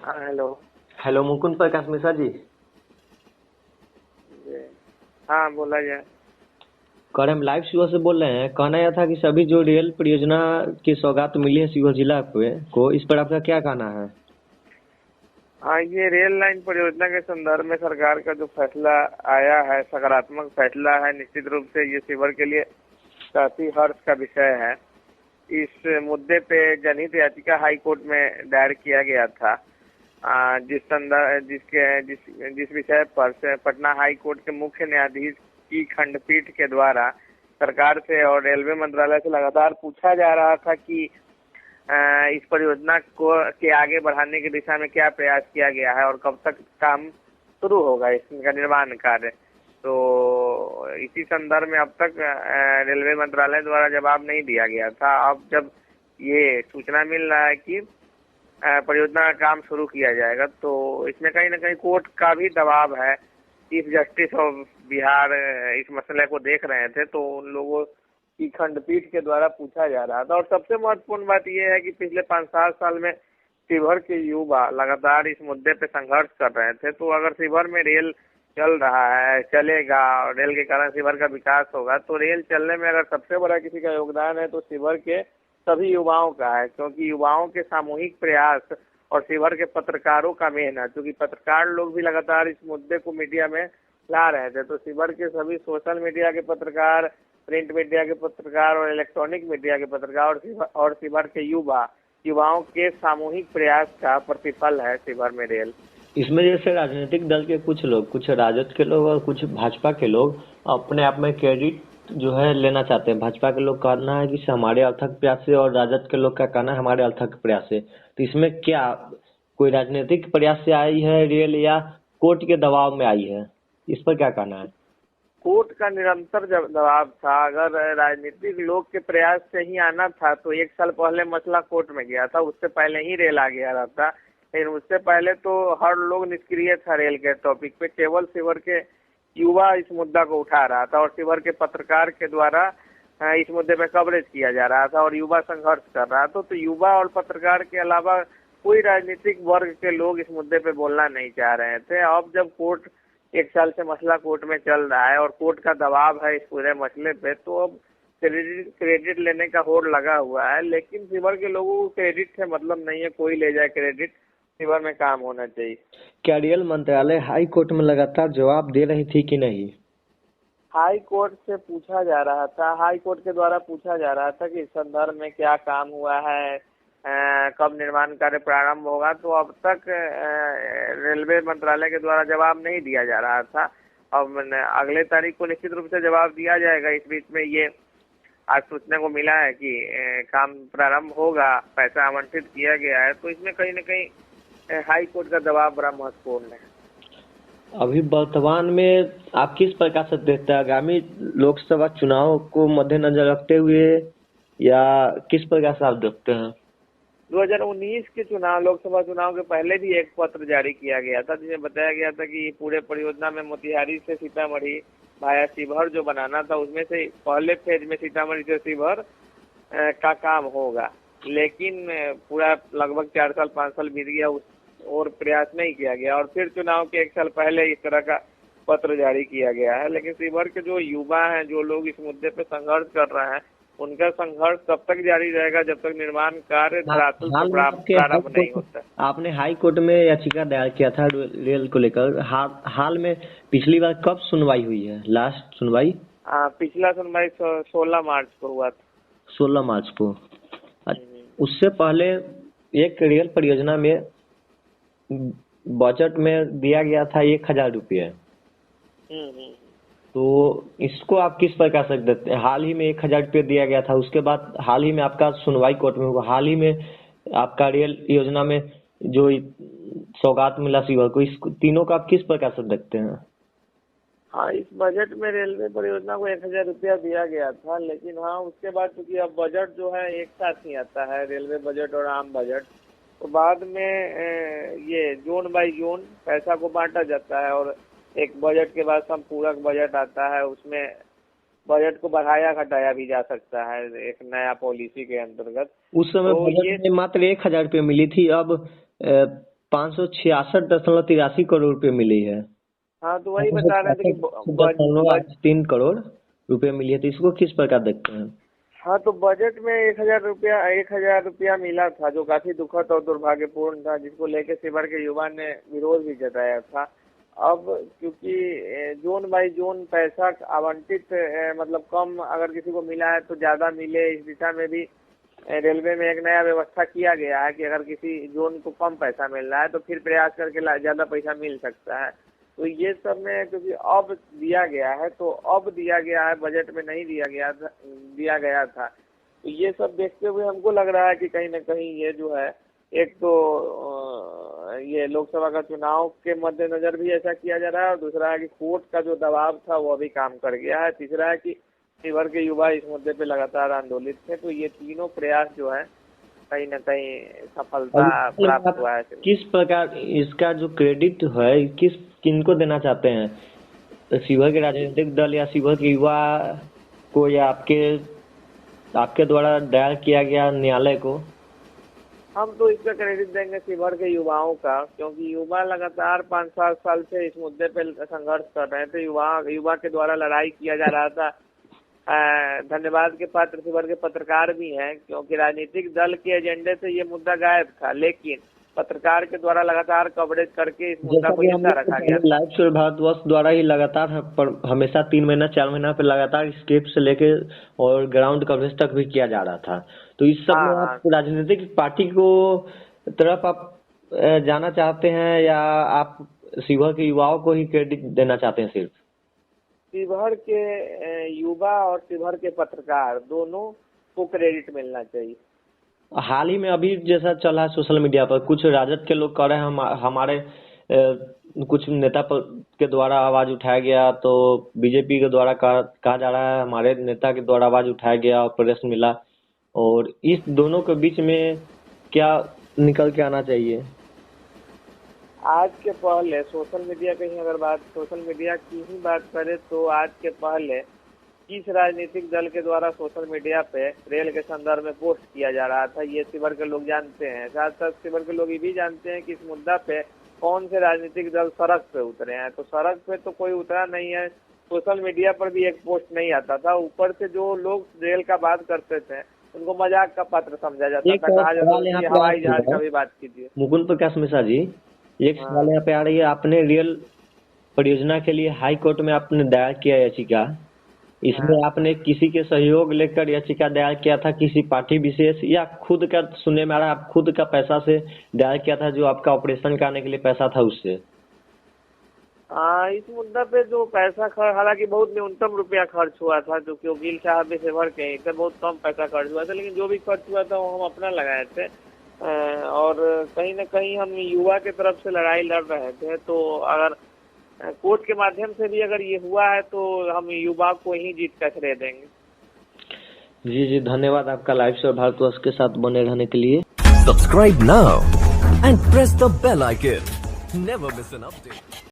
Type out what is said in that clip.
हाँ hello. Hello Mukund Prakash Mishra ji. जी। हाँ बोला जाए। कल हम लाइव शिवर से बोल रहे हैं। कहना यह था कि सभी जो रेल परियोजना की सौगात मिली है शिवर जिला को इस पर आपका क्या कहना है? हाँ, ये रेल लाइन परियोजना के संदर्भ में सरकार का जो फैसला आया है, सकारात्मक फैसला है। निश्चित रूप से ये शिवर के लिए काफी हर्ष का विषय है। इस मुद्दे पे जनहित याचिका हाई कोर्ट में दायर किया गया था। जिस संदर्भ जिसके जिस जिस विषय पर से पटना हाई कोर्ट के मुख्य न्यायाधीश की खंडपीठ के द्वारा सरकार से और रेलवे मंत्रालय से लगातार पूछा जा रहा था कि इस परियोजना को के आगे बढ़ाने की दिशा में क्या प्रयास किया गया है और कब तक काम शुरू होगा इसका निर्माण कार्य। तो इसी संदर्भ में अब तक रेलवे मंत्रालय द्वारा जवाब नहीं दिया गया था। अब जब ये सूचना मिल रहा है कि परियोजना का काम शुरू किया जाएगा, तो इसमें कहीं ना कहीं कोर्ट का भी दबाव है। चीफ जस्टिस ऑफ बिहार इस मसले को देख रहे थे, तो उन लोगों की खंडपीठ के द्वारा पूछा जा रहा था। और सबसे महत्वपूर्ण बात यह है कि पिछले 5-7 साल में शिवहर के युवा लगातार इस मुद्दे पे संघर्ष कर रहे थे। तो अगर शिवहर में रेल चल रहा है, चलेगा और रेल के कारण शिवहर का विकास होगा, तो रेल चलने में अगर सबसे बड़ा किसी का योगदान है तो शिवहर के सभी युवाओं का है। क्योंकि युवाओं के सामूहिक प्रयास और शिवहर के पत्रकारों का मेहनत, क्योंकि पत्रकार लोग भी लगातार इस मुद्दे को मीडिया में ला रहे थे। तो शिवहर के सभी सोशल मीडिया के पत्रकार, प्रिंट मीडिया के पत्रकार और इलेक्ट्रॉनिक मीडिया के पत्रकार और शिवहर के युवाओं के सामूहिक प्रयास का प्रतिफल है शिवहर में रेल। इसमें जैसे राजनीतिक दल के कुछ लोग, कुछ राजद के लोग और कुछ भाजपा के लोग अपने आप में क्रेडिट जो है लेना चाहते हैं। भाजपा के लोग कहना है कि हमारे अथक प्रयास से और राजद के लोग का कहना है हमारे अथक प्रयास से। तो इसमें क्या कोई राजनीतिक प्रयास से आई है रेल या कोर्ट के दबाव में आई है? इस पर क्या कहना है? कोर्ट का निरंतर दबाव था। अगर राजनीतिक लोग के प्रयास से ही आना था तो 1 साल पहले मसला कोर्ट में गया था, उससे पहले ही रेल आ गया रहता। लेकिन उससे पहले तो हर लोग निष्क्रिय था रेल के टॉपिक पे। केवल शिवहर के युवा इस मुद्दा को उठा रहा था और शिवहर के पत्रकार के द्वारा इस मुद्दे पे कवरेज किया जा रहा था और युवा संघर्ष कर रहा था। तो युवा और पत्रकार के अलावा कोई राजनीतिक वर्ग के लोग इस मुद्दे पे बोलना नहीं चाह रहे थे। अब जब कोर्ट 1 साल से मसला कोर्ट में चल रहा है और कोर्ट का दबाव है इस पूरे मसले पे, तो अब क्रेडिट लेने का होड़ लगा हुआ है। लेकिन शिवहर के लोगों को क्रेडिट से मतलब नहीं है, कोई ले जाए क्रेडिट, शिवहर में काम होना चाहिए। क्या रेल मंत्रालय हाई कोर्ट में लगातार जवाब दे रही थी कि नहीं? हाई कोर्ट से पूछा जा रहा था, हाई कोर्ट के द्वारा पूछा जा रहा था कि इस संदर्भ में क्या काम हुआ है, कब निर्माण कार्य प्रारंभ होगा। तो अब तक रेलवे मंत्रालय के द्वारा जवाब नहीं दिया जा रहा था। अब अगले तारीख को निश्चित रूप से जवाब दिया जाएगा। इस बीच में ये आज सूचने को मिला है कि काम प्रारंभ होगा, पैसा आवंटित किया गया है। तो इसमें कहीं न कहीं हाई कोर्ट का दबाव बड़ा महत्वपूर्ण है। अभी वर्तमान में आप किस प्रकार से देखते हैं आगामी लोकसभा चुनाव को मद्देनजर रखते हुए, या किस प्रकार से आप देखते हैं? 2019 के चुनाव, लोकसभा चुनाव के पहले भी एक पत्र जारी किया गया था जिसमें बताया गया था कि पूरे परियोजना में मोतिहारी से सीतामढ़ी भाया शिवहर जो बनाना था, उसमें से पहले फेज में सीतामढ़ी से शिवहर का काम होगा। लेकिन पूरा लगभग 4 साल 5 साल बीत गया, उस और प्रयास नहीं किया गया और फिर चुनाव के 1 साल पहले इस तरह का पत्र जारी किया गया है। लेकिन शिवहर के जो युवा हैं, जो लोग इस मुद्दे पे संघर्ष कर रहे हैं, उनका संघर्ष तब तक जारी रहेगा जब तक निर्माण कार्य धरातल हाल पर में आपके हाई प्रारंभ नहीं कोर्ट, होता। आपने हाई कोर्ट में याचिका दायर किया था रेल को लेकर। हाल में पिछली बार कब सुनवाई हुई है, लास्ट सुनवाई? पिछला सुनवाई 16 मार्च को हुआ था। 16 मार्च को। हम्म, उससे पहले एक रेल परियोजना में बजट में दिया गया था 1,000 रुपये। हम्म, हम्म। तो इसको आप किस प्रकार से देखते हैं? हाल ही में 1,000 रुपये दिया गया था, उसके बाद हाल ही में आपका सुनवाई कोर्ट में हुआ, हाल ही में आपका रेल योजना में जो सौगात मिला शिवहर को, इस तीनों का आप किस प्रकार से देखते हैं? हाँ, इस बजट में रेलवे परियोजना को 1,000 रुपया दिया गया था। लेकिन हाँ, उसके बाद चूंकि अब बजट जो है एक साथ ही आता है, रेलवे बजट और आम बजट, तो बाद में ये जोन बाई जोन पैसा को बांटा जाता है और एक बजट के बाद संपूरक बजट आता है। उसमें बजट को बढ़ाया घटाया भी जा सकता है एक नया पॉलिसी के अंतर्गत। उस समय तो बजट ये में मात्र 1,000 रुपये मिली थी, अब 566.83 करोड़ रुपए मिली है। हाँ, तो वही बता रहे थे कि 3 करोड़ रुपए मिली है, तो इसको किस प्रकार देखते हैं? हाँ, तो बजट में 1,000 रुपया मिला था, जो काफी दुखद और दुर्भाग्यपूर्ण था, जिसको लेकर शिवहर के युवा ने विरोध भी जताया था। अब क्योंकि जोन बाई जोन पैसा आवंटित मतलब कम अगर किसी को मिला है तो ज्यादा मिले, इस दिशा में भी रेलवे में एक नया व्यवस्था किया गया है कि अगर किसी जोन को कम पैसा मिल रहा है तो फिर प्रयास करके ज्यादा पैसा मिल सकता है। तो ये सब में क्योंकि अब दिया गया है, तो अब दिया गया है, बजट में नहीं दिया गया था। तो ये सब देखते हुए हमको लग रहा है कि कहीं न कहीं ये जो है, एक तो ये लोकसभा का चुनाव के मद्देनजर भी ऐसा किया जा रहा है, और दूसरा है कि कोर्ट का जो दबाव था वो अभी काम कर गया है, तीसरा है कि शिवहर के युवा इस मुद्दे पे लगातार आंदोलित थे। तो ये तीनों प्रयास जो है कहीं न कहीं सफलता प्राप्त हुआ है। किस प्रकार इसका जो क्रेडिट है किनको देना चाहते हैं? शिवहर के राजनीतिक दल या शिवहर के युवा को, या आपके द्वारा दायर किया गया न्यायालय को? हम तो इसका क्रेडिट देंगे शिवहर के युवाओं का, क्योंकि युवा लगातार 5-7 साल से इस मुद्दे पे संघर्ष कर रहे थे। युवा के द्वारा लड़ाई किया जा रहा था। धन्यवाद के पात्र शिवहर के पत्रकार भी हैं, क्योंकि राजनीतिक दल के एजेंडे से ये मुद्दा गायब था, लेकिन पत्रकार के द्वारा लगातार कवरेज करके इस मुद्दा को जिंदा रखा गया। लाइव श्योर भारतवर्ष द्वारा ही लगातार हमेशा 3 महीना 4 महीना पे लगातार स्टेप से लेके और ग्राउंड कवरेज तक भी किया जा रहा था। तो इस सब में आप राजनीतिक पार्टी को तरफ आप जाना चाहते हैं, या आप शिवहर के युवाओं को ही क्रेडिट देना चाहते हैं? सिर्फ शिवहर के युवा और शिवहर के पत्रकार दोनों को क्रेडिट मिलना चाहिए। हाल ही में अभी जैसा चला है सोशल मीडिया पर, कुछ राजद के लोग कह रहे हैं हमारे कुछ नेता के द्वारा आवाज उठाया गया, तो बीजेपी के द्वारा कहा जा रहा है हमारे नेता के द्वारा आवाज उठाया गया और प्रेस मिला, और इस दोनों के बीच में क्या निकल के आना चाहिए? आज के पहले सोशल मीडिया की ही बात करें तो आज के पहले किस राजनीतिक दल के द्वारा सोशल मीडिया पे रेल के संदर्भ में पोस्ट किया जा रहा था, ये शिवहर के लोग जानते हैं। साथ साथ शिवहर के लोग ये भी जानते हैं कि इस मुद्दा पे कौन से राजनीतिक दल सड़क पे उतरे हैं। तो सड़क पे तो कोई उतरा नहीं है, सोशल मीडिया पर भी एक पोस्ट नहीं आता था। ऊपर से जो लोग रेल का बात करते थे उनको मजाक का पात्र समझा जाता था, कहा जाता था कि हवाई जहाज का भी बात कीजिए। मुकुंद प्रकाश मिश्रा जी, एक सवाल यहाँ पे आ रही है, आपने रेल परियोजना के लिए हाई कोर्ट में आपने दायर किया याचिका, इसमें आपने किसी के सहयोग लेकर याचिका दायर किया था, किसी पार्टी विशेष, या खुद का? सुनने में आ रहा है आप खुद का पैसा से दायर किया था, जो आपका ऑपरेशन कराने के लिए पैसा था उससे? इस मुद्दा पे जो पैसा हालांकि बहुत न्यूनतम रुपया खर्च हुआ था, जो कि वकील साहब भी शिवहर के ही थे, बहुत कम पैसा खर्च हुआ था, लेकिन जो भी खर्च हुआ था वो हम अपना लगाए थे। और कहीं न कहीं हम युवा के तरफ से लड़ाई लड़ रहे थे, तो अगर कोर्ट के माध्यम से भी अगर ये हुआ है तो हम युवा को ही जीत कर श्रेय देंगे। जी, धन्यवाद आपका लाइव श्योर भारतवर्ष के साथ बने रहने के लिए। Subscribe now and press the bell icon, never miss an update.